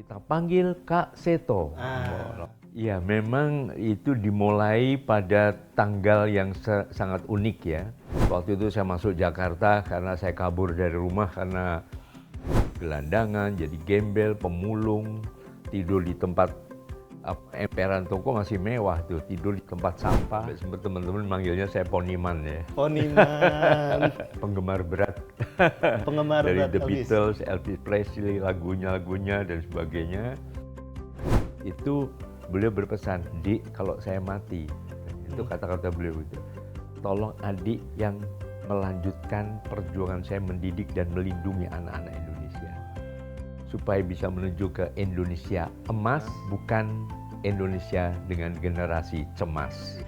Kita panggil Kak Seto. Ya, memang itu dimulai pada tanggal yang sangat unik ya. Waktu itu saya masuk Jakarta karena saya kabur dari rumah karena gelandangan, jadi gembel, pemulung, tidur di tempat emperan toko masih mewah tuh, tidur di tempat sampah. Sempat teman-teman manggilnya saya Poniman ya. Poniman. Penggemar berat. Penggemar Dari berat The Elvis. Beatles, Elvis Presley, lagunya dan sebagainya. Itu beliau berpesan, "Dik, kalau saya mati," itu kata-kata beliau itu, "tolong adik yang melanjutkan perjuangan saya mendidik dan melindungi anak-anak Indonesia. Supaya bisa menuju ke Indonesia emas, bukan Indonesia dengan generasi cemas."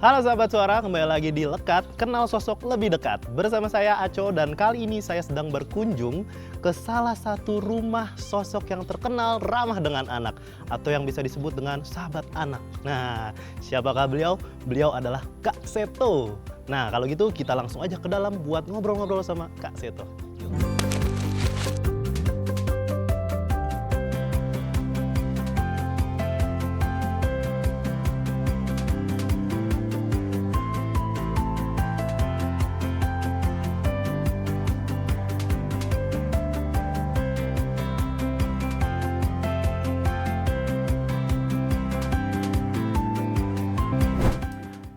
Halo sahabat suara, kembali lagi di Lekat, kenal sosok lebih dekat. Bersama saya Aco dan kali ini saya sedang berkunjung ke salah satu rumah sosok yang terkenal ramah dengan anak atau yang bisa disebut dengan sahabat anak. Nah, siapakah beliau? Beliau adalah Kak Seto. Nah, kalau gitu kita langsung aja ke dalam buat ngobrol-ngobrol sama Kak Seto. Yuk.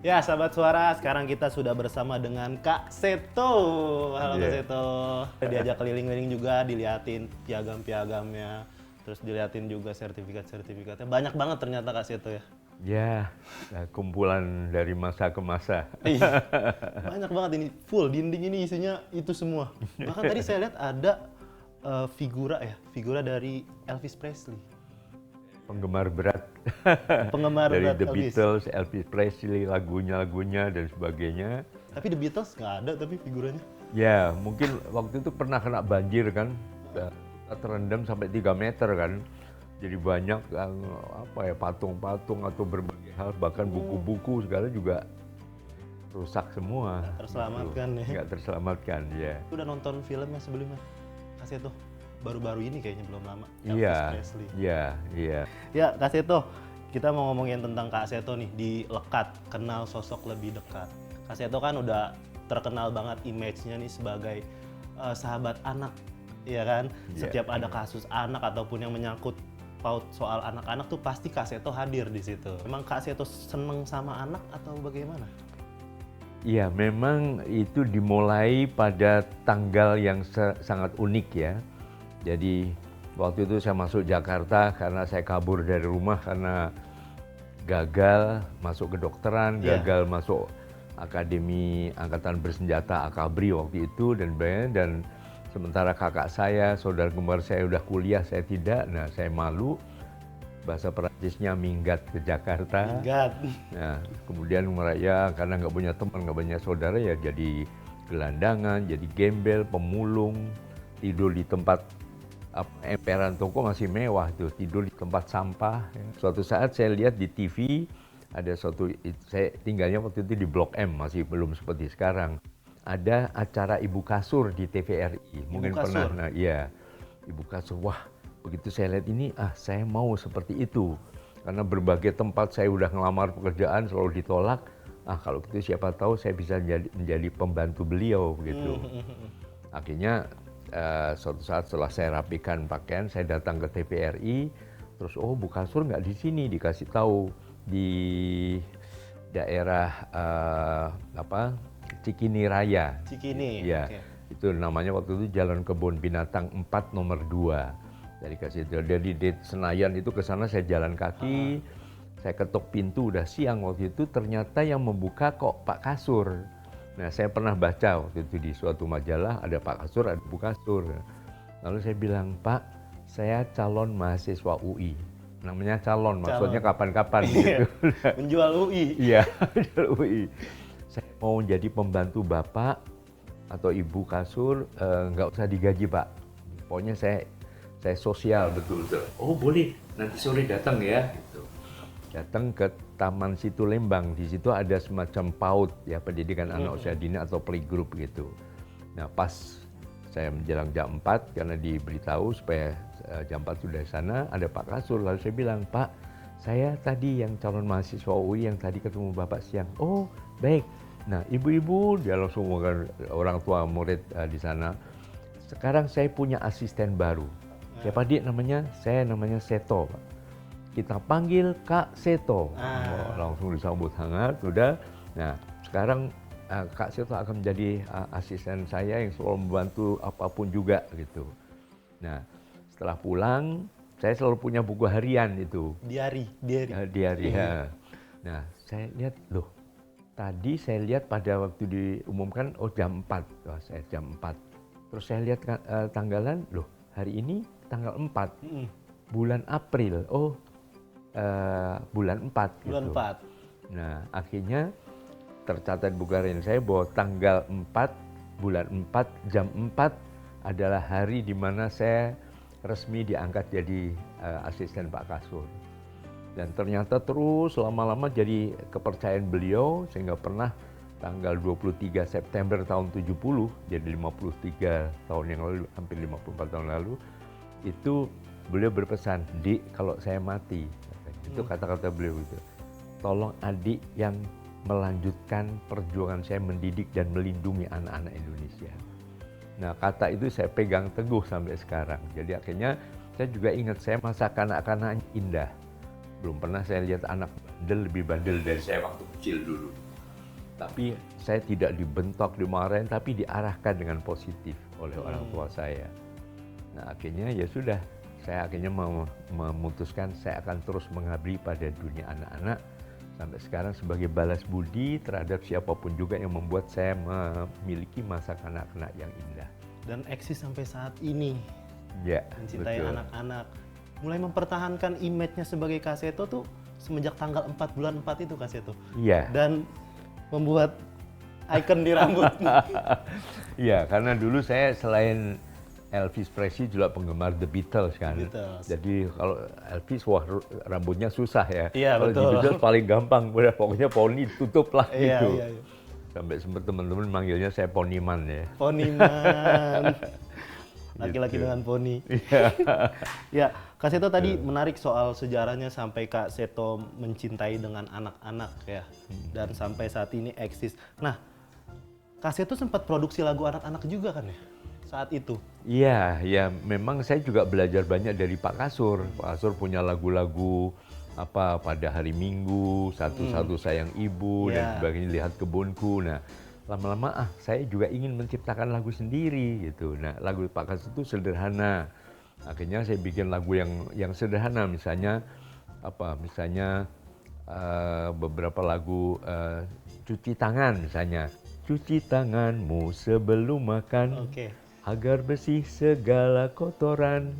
Ya, sahabat suara, sekarang kita sudah bersama dengan Kak Seto. Halo Kak Seto. Diajak keliling-keliling juga, diliatin piagam-piagamnya, terus diliatin juga sertifikat-sertifikatnya. Banyak banget ternyata Kak Seto ya. Ya, kumpulan dari masa ke masa. Iya, banyak banget ini, full dinding ini isinya itu semua. Bahkan tadi saya lihat ada figura dari Elvis Presley. Penggemar berat. Penggemar Dari berat The Elvis. Beatles, Elvis Presley, lagunya dan sebagainya. Tapi The Beatles nggak ada tapi figuranya. Ya, mungkin waktu itu pernah kena banjir kan, terendam sampai 3 meter kan. Jadi banyak patung-patung atau berbagai hal, bahkan buku-buku segala juga rusak semua. Nggak terselamatkan ya. Nggak terselamatkan, ya. Udah nonton filmnya sebelumnya? Kak Seto, baru-baru ini kayaknya belum lama. Iya, Elvis Presley. iya. Ya Kak Seto, kita mau ngomongin tentang Kak Seto nih di Lekat, kenal sosok lebih dekat. Kak Seto kan udah terkenal banget image-nya nih sebagai sahabat anak, ya kan? Iya, Setiap ada kasus anak ataupun yang menyangkut paut soal anak-anak tuh pasti Kak Seto hadir di situ. Emang Kak Seto seneng sama anak atau bagaimana? Iya, memang itu dimulai pada tanggal yang sangat unik ya. Jadi waktu itu saya masuk Jakarta karena saya kabur dari rumah karena gagal masuk kedokteran, gagal masuk Akademi Angkatan Bersenjata Akabri waktu itu dan sementara kakak saya, saudara kembar saya udah kuliah, saya tidak. Nah, saya malu. Bahasa Perancisnya minggat ke Jakarta. Minggat. Nah, kemudian meraya karena nggak punya teman, nggak punya saudara ya jadi gelandangan, jadi gembel, pemulung, tidur di tempat emperan toko masih mewah tuh, tidur di tempat sampah. Suatu saat saya lihat di TV ada saya tinggalnya waktu itu di Blok M, masih belum seperti sekarang. Ada acara Ibu Kasur di TVRI, mungkin pernah. Nah, iya, Ibu Kasur. Wah, begitu saya lihat ini, saya mau seperti itu. Karena berbagai tempat saya udah ngelamar pekerjaan selalu ditolak. Kalau gitu siapa tahu saya bisa menjadi pembantu beliau begitu. Akhirnya suatu saat setelah saya rapikan pakaian, saya datang ke TVRI. Terus Bu Kasur nggak di sini, dikasih tahu di daerah Cikini Raya. Cikini. Ya, itu namanya waktu itu Jalan Kebun Binatang 4 nomor 2. Dari kasih itu, dari Senayan itu ke sana saya jalan kaki. Saya ketok pintu, udah siang waktu itu, ternyata yang membuka kok Pak Kasur. Nah, saya pernah baca waktu itu di suatu majalah ada Pak Kasur, ada Bu Kasur. Lalu saya bilang, "Pak, saya calon mahasiswa UI. namanya calon, maksudnya kapan-kapan gitu. Menjual UI. Iya, menjual UI. Saya mau jadi pembantu bapak atau ibu kasur, nggak usah digaji pak. Pokoknya saya sosial betul-betul. Oh boleh, nanti sore datang ya. Gitu. Datang ke Taman Situ Lembang, di situ ada semacam PAUD ya, pendidikan anak usia dini atau playgroup gitu. Nah pas saya menjelang jam 4 karena diberitahu supaya jam 4 sudah di sana, ada Pak Kasur, lalu saya bilang, Pak, saya tadi yang calon mahasiswa UI yang tadi ketemu Bapak siang. Oh baik, nah ibu-ibu, dia langsung orang tua murid di sana. Sekarang saya punya asisten baru. Siapa dia namanya? Saya namanya Seto, Pak. Kita panggil Kak Seto. Oh, langsung disambut hangat, udah. Nah, sekarang Kak Seto akan menjadi asisten saya yang selalu membantu apapun juga gitu. Nah, setelah pulang, saya selalu punya buku harian itu. Diari. Ya. Nah, saya lihat, loh, tadi saya lihat pada waktu diumumkan, oh jam 4. Wah, saya jam 4. Terus saya lihat tanggalan, loh, hari ini tanggal 4. Bulan April, oh bulan 4 Bulan gitu. 4. Nah, akhirnya tercatat buku harian saya bahwa tanggal 4, bulan 4, jam 4 adalah hari di mana saya resmi diangkat jadi asisten Pak Kasur. Dan ternyata terus lama-lama jadi kepercayaan beliau sehingga pernah tanggal 23 September tahun 70, jadi 53 tahun yang lalu, hampir 54 tahun lalu, itu beliau berpesan, Dik, kalau saya mati, itu kata-kata beliau itu, tolong adik yang melanjutkan perjuangan saya mendidik dan melindungi anak-anak Indonesia. Nah, kata itu saya pegang teguh sampai sekarang. Jadi akhirnya saya juga ingat saya masa kanak-kanak indah. Belum pernah saya lihat anak bandel lebih bandel dari saya waktu kecil dulu. Tapi saya tidak dibentak, dimarahin, tapi diarahkan dengan positif oleh orang tua saya. Nah, akhirnya ya sudah. Saya akhirnya memutuskan saya akan terus mengabdi pada dunia anak-anak sampai sekarang sebagai balas budi terhadap siapapun juga yang membuat saya memiliki masa kanak-kanak yang indah. Dan eksis sampai saat ini. Ya, mencintai betul. anak-anak. Mulai mempertahankan image-nya sebagai Kak Seto tuh semenjak tanggal 4 bulan 4 itu Kak Seto. Iya. Dan membuat icon di rambut. Iya, karena dulu saya selain Elvis Presley juga penggemar The Beatles kan. Beatles. Jadi kalau Elvis, wah rambutnya susah ya. Iya, kalau betul. The Beatles paling gampang, udah pokoknya poni tutup lah Iya, gitu. iya. Sampai sempat teman-teman manggilnya saya Poniman ya. Poniman. Laki-laki Gitu. dengan poni. Iya. Ya, Kak Seto tadi menarik soal sejarahnya sampai Kak Seto mencintai dengan anak-anak ya. Dan sampai saat ini eksis. Nah, Kak Seto sempat produksi lagu anak-anak juga kan ya? Saat itu. Iya, ya memang saya juga belajar banyak dari Pak Kasur. Pak Kasur punya lagu-lagu apa pada hari Minggu, satu-satu sayang ibu dan sebagainya, lihat kebunku. Nah, lama-lama saya juga ingin menciptakan lagu sendiri gitu. Nah, lagu Pak Kasur itu sederhana. Akhirnya saya bikin lagu yang sederhana, misalnya beberapa lagu cuci tangan misalnya. Cuci tanganmu sebelum makan. Oke. Agar bersih segala kotoran,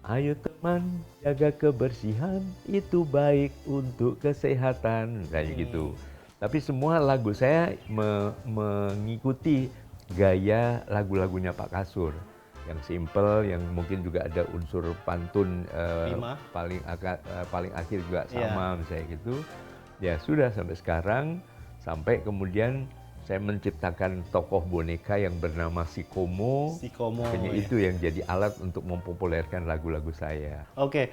ayo teman jaga kebersihan, itu baik untuk kesehatan, kayak gitu. Tapi semua lagu saya mengikuti gaya lagu-lagunya Pak Kasur, yang simple, yang mungkin juga ada unsur pantun paling akhir juga sama, misalnya gitu. Ya sudah sampai sekarang, sampai kemudian saya menciptakan tokoh boneka yang bernama Sikomo. Hanya itu yang jadi alat untuk mempopulerkan lagu-lagu saya. Oke.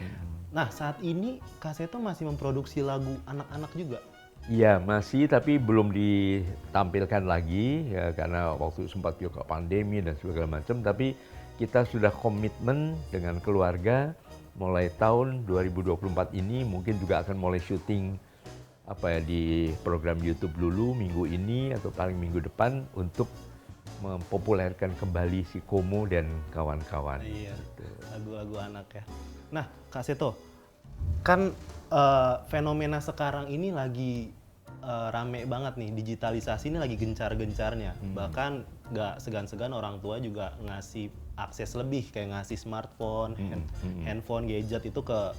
Nah, saat ini Kak Seto masih memproduksi lagu anak-anak juga? Iya, masih, tapi belum ditampilkan lagi ya, karena waktu sempat juga pandemi dan segala macam. Tapi kita sudah komitmen dengan keluarga mulai tahun 2024 ini mungkin juga akan mulai syuting di program YouTube dulu minggu ini atau paling minggu depan untuk mempopulerkan kembali Sikomo dan kawan-kawan. Iya, lagu-lagu anak ya. Nah, Kak Seto, kan fenomena sekarang ini lagi rame banget nih, digitalisasi ini lagi gencar-gencarnya. Bahkan nggak segan-segan orang tua juga ngasih akses lebih, kayak ngasih smartphone, handphone, gadget itu ke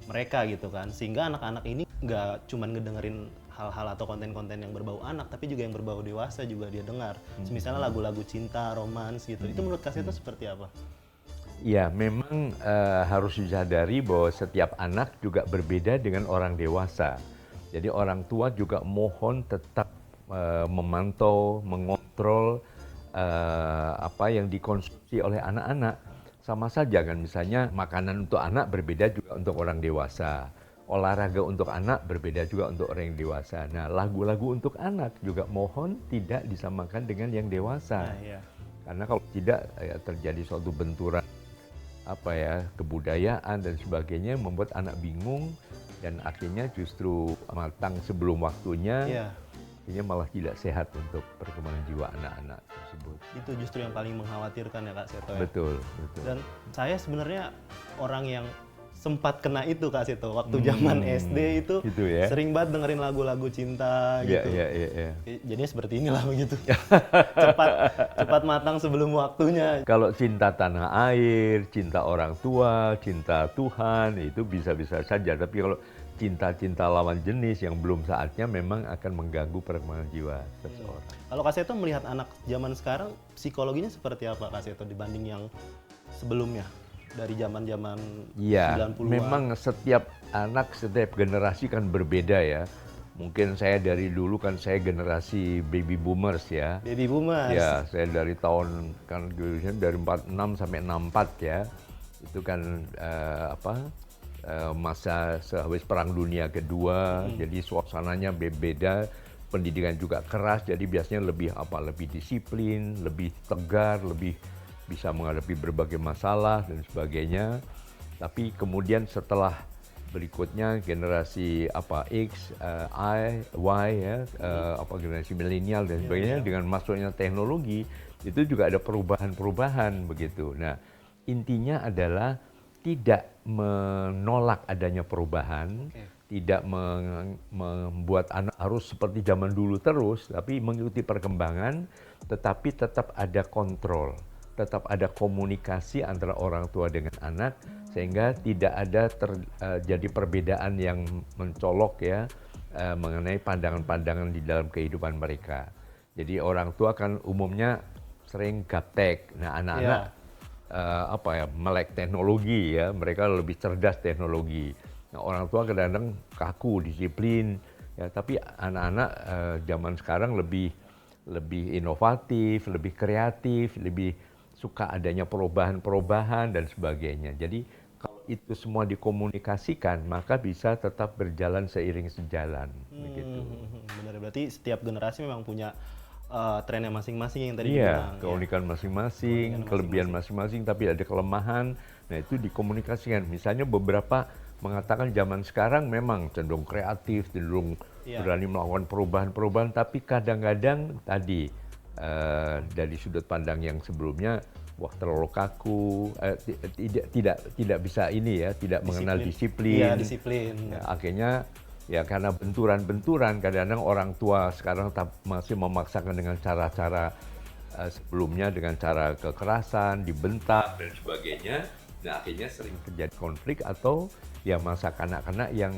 mereka gitu kan, sehingga anak-anak ini nggak cuman ngedengerin hal-hal atau konten-konten yang berbau anak, tapi juga yang berbau dewasa juga dia dengar. Misalnya lagu-lagu cinta, romans gitu. Itu menurut Kak Seto seperti apa? Ya, memang harus disadari bahwa setiap anak juga berbeda dengan orang dewasa. Jadi orang tua juga mohon tetap memantau, mengontrol apa yang dikonsumsi oleh anak-anak. Sama saja kan, misalnya makanan untuk anak berbeda juga untuk orang dewasa. Olahraga untuk anak berbeda juga untuk orang yang dewasa. Nah, lagu-lagu untuk anak juga mohon tidak disamakan dengan yang dewasa. Nah, iya. Karena kalau tidak ya, terjadi suatu benturan apa ya, kebudayaan dan sebagainya, membuat anak bingung dan akhirnya justru matang sebelum waktunya. Iya. Ini malah tidak sehat untuk perkembangan jiwa anak-anak tersebut. Itu justru yang paling mengkhawatirkan ya Kak Seto ya. Betul, betul. Dan saya sebenarnya orang yang sempat kena itu Kak Seto waktu zaman SD itu Gitu ya. sering banget dengerin lagu-lagu cinta Iya, gitu. iya, iya, iya. Jadinya seperti inilah begitu. cepat matang sebelum waktunya. Kalau cinta tanah air, cinta orang tua, cinta Tuhan, itu bisa-bisa saja. Tapi kalau cinta-cinta lawan jenis yang belum saatnya memang akan mengganggu perkembangan jiwa seseorang. Kalau Kak Seto melihat anak zaman sekarang psikologinya seperti apa Kak Seto dibanding yang sebelumnya? Dari zaman-zaman Iya, 90-an. memang setiap anak, setiap generasi kan berbeda ya. Mungkin saya dari dulu kan saya generasi baby boomers ya. Baby boomers. Ya, saya dari tahun kan dari 46 sampai 64 ya. Itu kan masa sehabis Perang Dunia Kedua, jadi suasananya beda, pendidikan juga keras, jadi biasanya lebih disiplin, lebih tegar, lebih bisa menghadapi berbagai masalah dan sebagainya. Tapi kemudian setelah berikutnya generasi X, Y ya, generasi milenial dan sebagainya, dengan masuknya teknologi itu juga ada perubahan-perubahan begitu. Nah, intinya adalah tidak menolak adanya perubahan, tidak membuat anak harus seperti zaman dulu terus, tapi mengikuti perkembangan, tetapi tetap ada kontrol, tetap ada komunikasi antara orang tua dengan anak, sehingga tidak ada terjadi perbedaan yang mencolok ya mengenai pandangan-pandangan di dalam kehidupan mereka. Jadi orang tua kan umumnya sering gaptek, nah anak-anak melek teknologi ya, mereka lebih cerdas teknologi. Nah, orang tua kadang-kadang kaku, disiplin, ya, tapi anak-anak zaman sekarang lebih inovatif, lebih kreatif, lebih suka adanya perubahan-perubahan dan sebagainya. Jadi kalau itu semua dikomunikasikan, maka bisa tetap berjalan seiring sejalan. Begitu. Benar, berarti setiap generasi memang punya trennya masing-masing yang tadi Iya, dibilang. keunikan masing-masing, kelebihan masing-masing, tapi ada kelemahan. Nah, itu dikomunikasikan. Misalnya beberapa mengatakan zaman sekarang memang cenderung kreatif, cenderung berani melakukan perubahan-perubahan, tapi kadang-kadang tadi dari sudut pandang yang sebelumnya, wah terlalu kaku, tidak bisa ini ya, tidak mengenal disiplin. Iya, disiplin. Ya, akhirnya ya karena benturan-benturan, kadang-kadang orang tua sekarang masih memaksakan dengan cara-cara sebelumnya, dengan cara kekerasan, dibentak dan sebagainya. Nah, akhirnya sering terjadi konflik atau ya masa kanak-kanak yang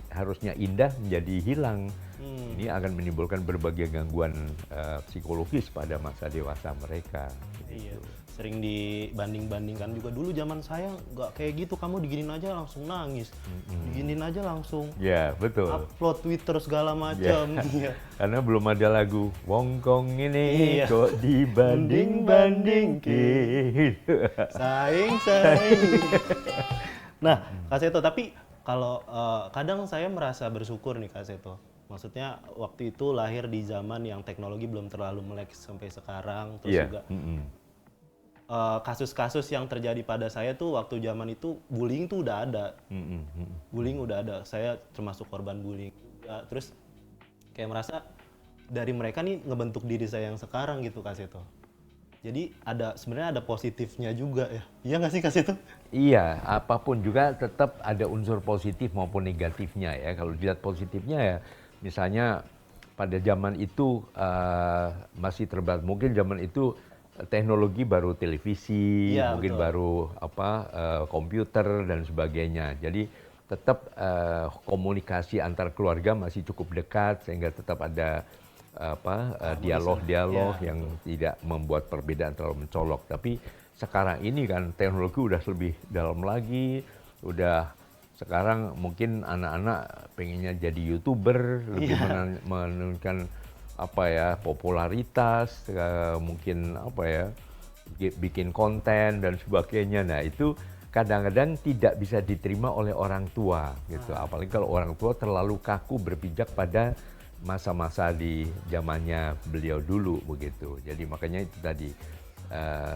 harusnya indah menjadi hilang. Ini akan menimbulkan berbagai gangguan psikologis pada masa dewasa mereka. Iya, sering dibanding-bandingkan juga. Dulu zaman saya nggak kayak gitu, kamu diginin aja langsung nangis, diginin aja langsung Ya, betul. upload Twitter segala macam. Iya. Karena belum ada lagu Wongkong ini Iya. kok dibanding-bandingin. Saing. Nah, Kak Seto, tapi kalau kadang saya merasa bersyukur nih Kak Seto. Maksudnya waktu itu lahir di zaman yang teknologi belum terlalu melek sampai sekarang, terus juga kasus-kasus yang terjadi pada saya tuh waktu zaman itu bullying tuh udah ada. Bullying udah ada, saya termasuk korban bullying. Terus kayak merasa dari mereka nih ngebentuk diri saya yang sekarang gitu Kak Seto. Jadi sebenarnya ada positifnya juga ya. Iya nggak sih Kak Seto? Iya, apapun juga tetap ada unsur positif maupun negatifnya ya. Kalau dilihat positifnya ya, misalnya pada zaman itu masih terbatas. Mungkin zaman itu teknologi baru televisi, Ya, mungkin betul. baru komputer dan sebagainya. Jadi tetap komunikasi antar keluarga masih cukup dekat sehingga tetap ada dialog-dialog Ya, yang tidak membuat perbedaan terlalu mencolok. Tapi sekarang ini kan teknologi udah lebih dalam lagi, udah sekarang mungkin anak-anak pengennya jadi YouTuber, lebih menunjukkan popularitas, mungkin bikin konten dan sebagainya. Nah, itu kadang-kadang tidak bisa diterima oleh orang tua gitu. Apalagi kalau orang tua terlalu kaku berpijak pada masa-masa di zamannya beliau dulu begitu. Jadi makanya itu tadi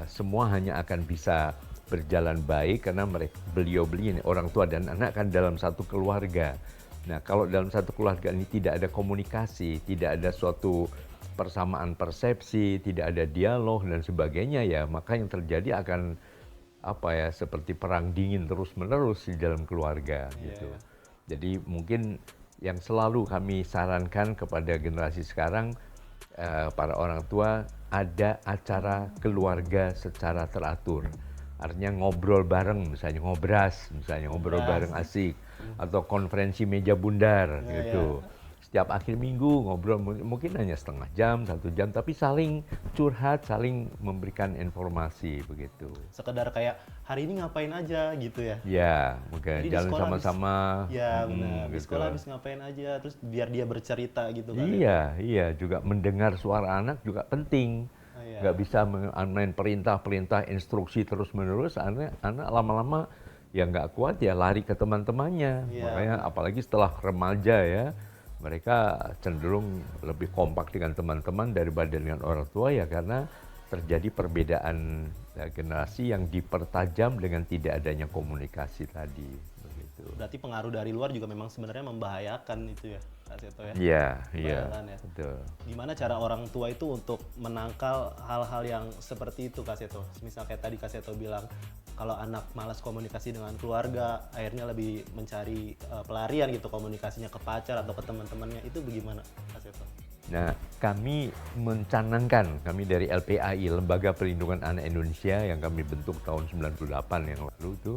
semua hanya akan bisa berjalan baik karena beliau ini orang tua dan anak kan dalam satu keluarga. Nah, kalau dalam satu keluarga ini tidak ada komunikasi, tidak ada suatu persamaan persepsi, tidak ada dialog dan sebagainya, ya maka yang terjadi akan seperti perang dingin terus-menerus di dalam keluarga gitu. Jadi mungkin yang selalu kami sarankan kepada generasi sekarang, para orang tua, ada acara keluarga secara teratur. Artinya ngobrol bareng, misalnya ngobrol bareng asik, atau konferensi meja bundar gitu. Setiap akhir minggu ngobrol, mungkin hanya setengah jam, 1 jam, tapi saling curhat, saling memberikan informasi begitu. Sekedar kayak hari ini ngapain aja gitu ya. Ya, mungkin Jadi jalan sama-sama. Ya benar, di Gitu. sekolah habis ngapain aja, terus biar dia bercerita gitu kan. Iya, juga mendengar suara anak juga penting. Nggak bisa main perintah-perintah, instruksi terus-menerus, anak lama-lama ya nggak kuat ya lari ke teman-temannya. Makanya apalagi setelah remaja ya, mereka cenderung lebih kompak dengan teman-teman daripada dengan orang tua ya, karena terjadi perbedaan generasi yang dipertajam dengan tidak adanya komunikasi tadi. Begitu. Berarti pengaruh dari luar juga memang sebenarnya membahayakan itu ya, Kak Seto ya? Iya, Ya. betul. Gimana cara orang tua itu untuk menangkal hal-hal yang seperti itu, Kak Seto? Misal kayak tadi Kak Seto bilang, kalau anak malas komunikasi dengan keluarga, akhirnya lebih mencari pelarian gitu, komunikasinya ke pacar atau ke teman-temannya, itu bagaimana, Kak Seto? Nah, kami kami dari LPAI, Lembaga Perlindungan Anak Indonesia, yang kami bentuk tahun 98 yang lalu itu,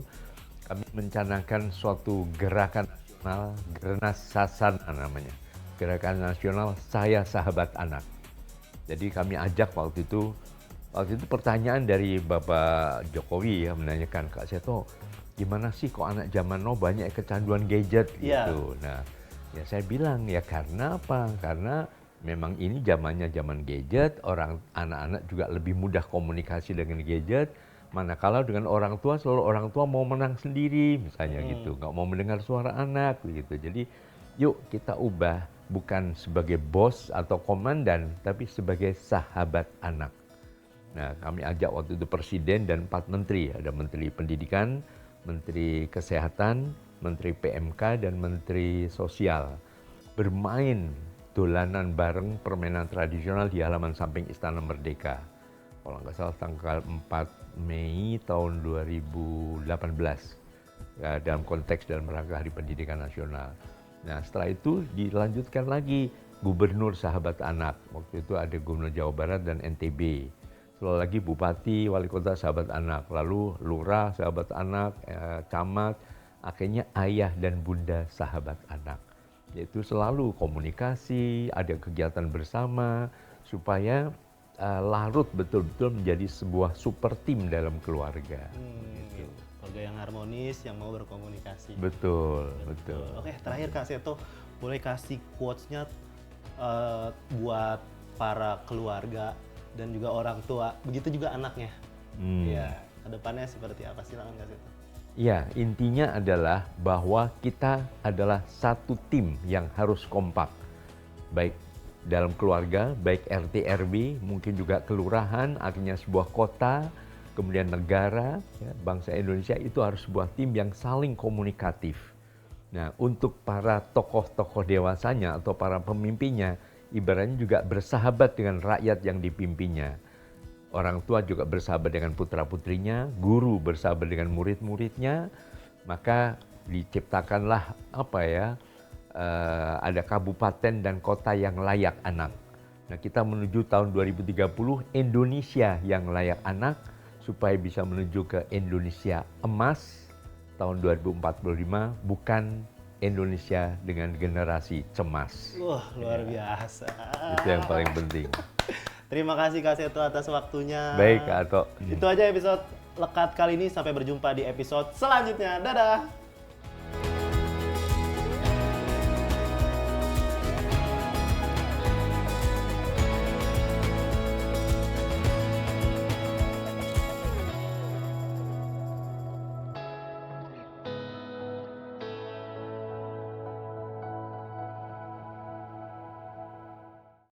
kami mencanangkan suatu gerakan nasional, Gernas Sasana namanya. Gerakan nasional Saya Sahabat Anak. Jadi kami ajak waktu itu pertanyaan dari Bapak Jokowi ya, menanyakan, Kak Seto, gimana sih kok anak zaman now banyak kecanduan gadget gitu. Nah, ya saya bilang ya karena apa? Karena memang ini zaman gadget, anak-anak juga lebih mudah komunikasi dengan gadget. Manakala dengan orang tua, selalu orang tua mau menang sendiri misalnya gitu, nggak mau mendengar suara anak begitu. Jadi yuk kita ubah, bukan sebagai bos atau komandan, tapi sebagai sahabat anak. Nah, kami ajak waktu itu Presiden dan 4 menteri, ada Menteri Pendidikan, Menteri Kesehatan, Menteri PMK, dan Menteri Sosial, bermain dolanan bareng permainan tradisional di halaman samping Istana Merdeka. Kalau nggak salah tanggal 4 Mei tahun 2018, ya, dalam rangka Hari Pendidikan Nasional. Nah, setelah itu dilanjutkan lagi Gubernur Sahabat Anak. Waktu itu ada Gubernur Jawa Barat dan NTB. Setelah lagi Bupati, Wali Kota Sahabat Anak. Lalu Lurah Sahabat Anak, Camat, akhirnya Ayah dan Bunda Sahabat Anak. Yaitu selalu komunikasi, ada kegiatan bersama, supaya larut betul-betul menjadi sebuah super tim dalam keluarga. Gitu. Keluarga yang harmonis, yang mau berkomunikasi. Betul. Oke, terakhir Kak Seto, boleh kasih quotes-nya buat para keluarga dan juga orang tua, begitu juga anaknya. Ya, kedepannya seperti apa? Silakan Kak Seto. Ya, intinya adalah bahwa kita adalah satu tim yang harus kompak. Baik dalam keluarga, baik RT RW, mungkin juga kelurahan, akhirnya sebuah kota, kemudian negara, ya, bangsa Indonesia itu harus sebuah tim yang saling komunikatif. Nah, untuk para tokoh-tokoh dewasanya atau para pemimpinnya, ibaratnya juga bersahabat dengan rakyat yang dipimpinnya. Orang tua juga bersahabat dengan putra-putrinya, guru bersahabat dengan murid-muridnya, maka diciptakanlah ada kabupaten dan kota yang layak anak. Nah, kita menuju tahun 2030 Indonesia yang layak anak, supaya bisa menuju ke Indonesia emas, tahun 2045 bukan Indonesia dengan generasi cemas. Wah, luar biasa. Itu yang paling penting. Terima kasih Kak Seto atas waktunya. Baik, Kak Ato. Itu aja episode Lekat kali ini. Sampai berjumpa di episode selanjutnya. Dadah!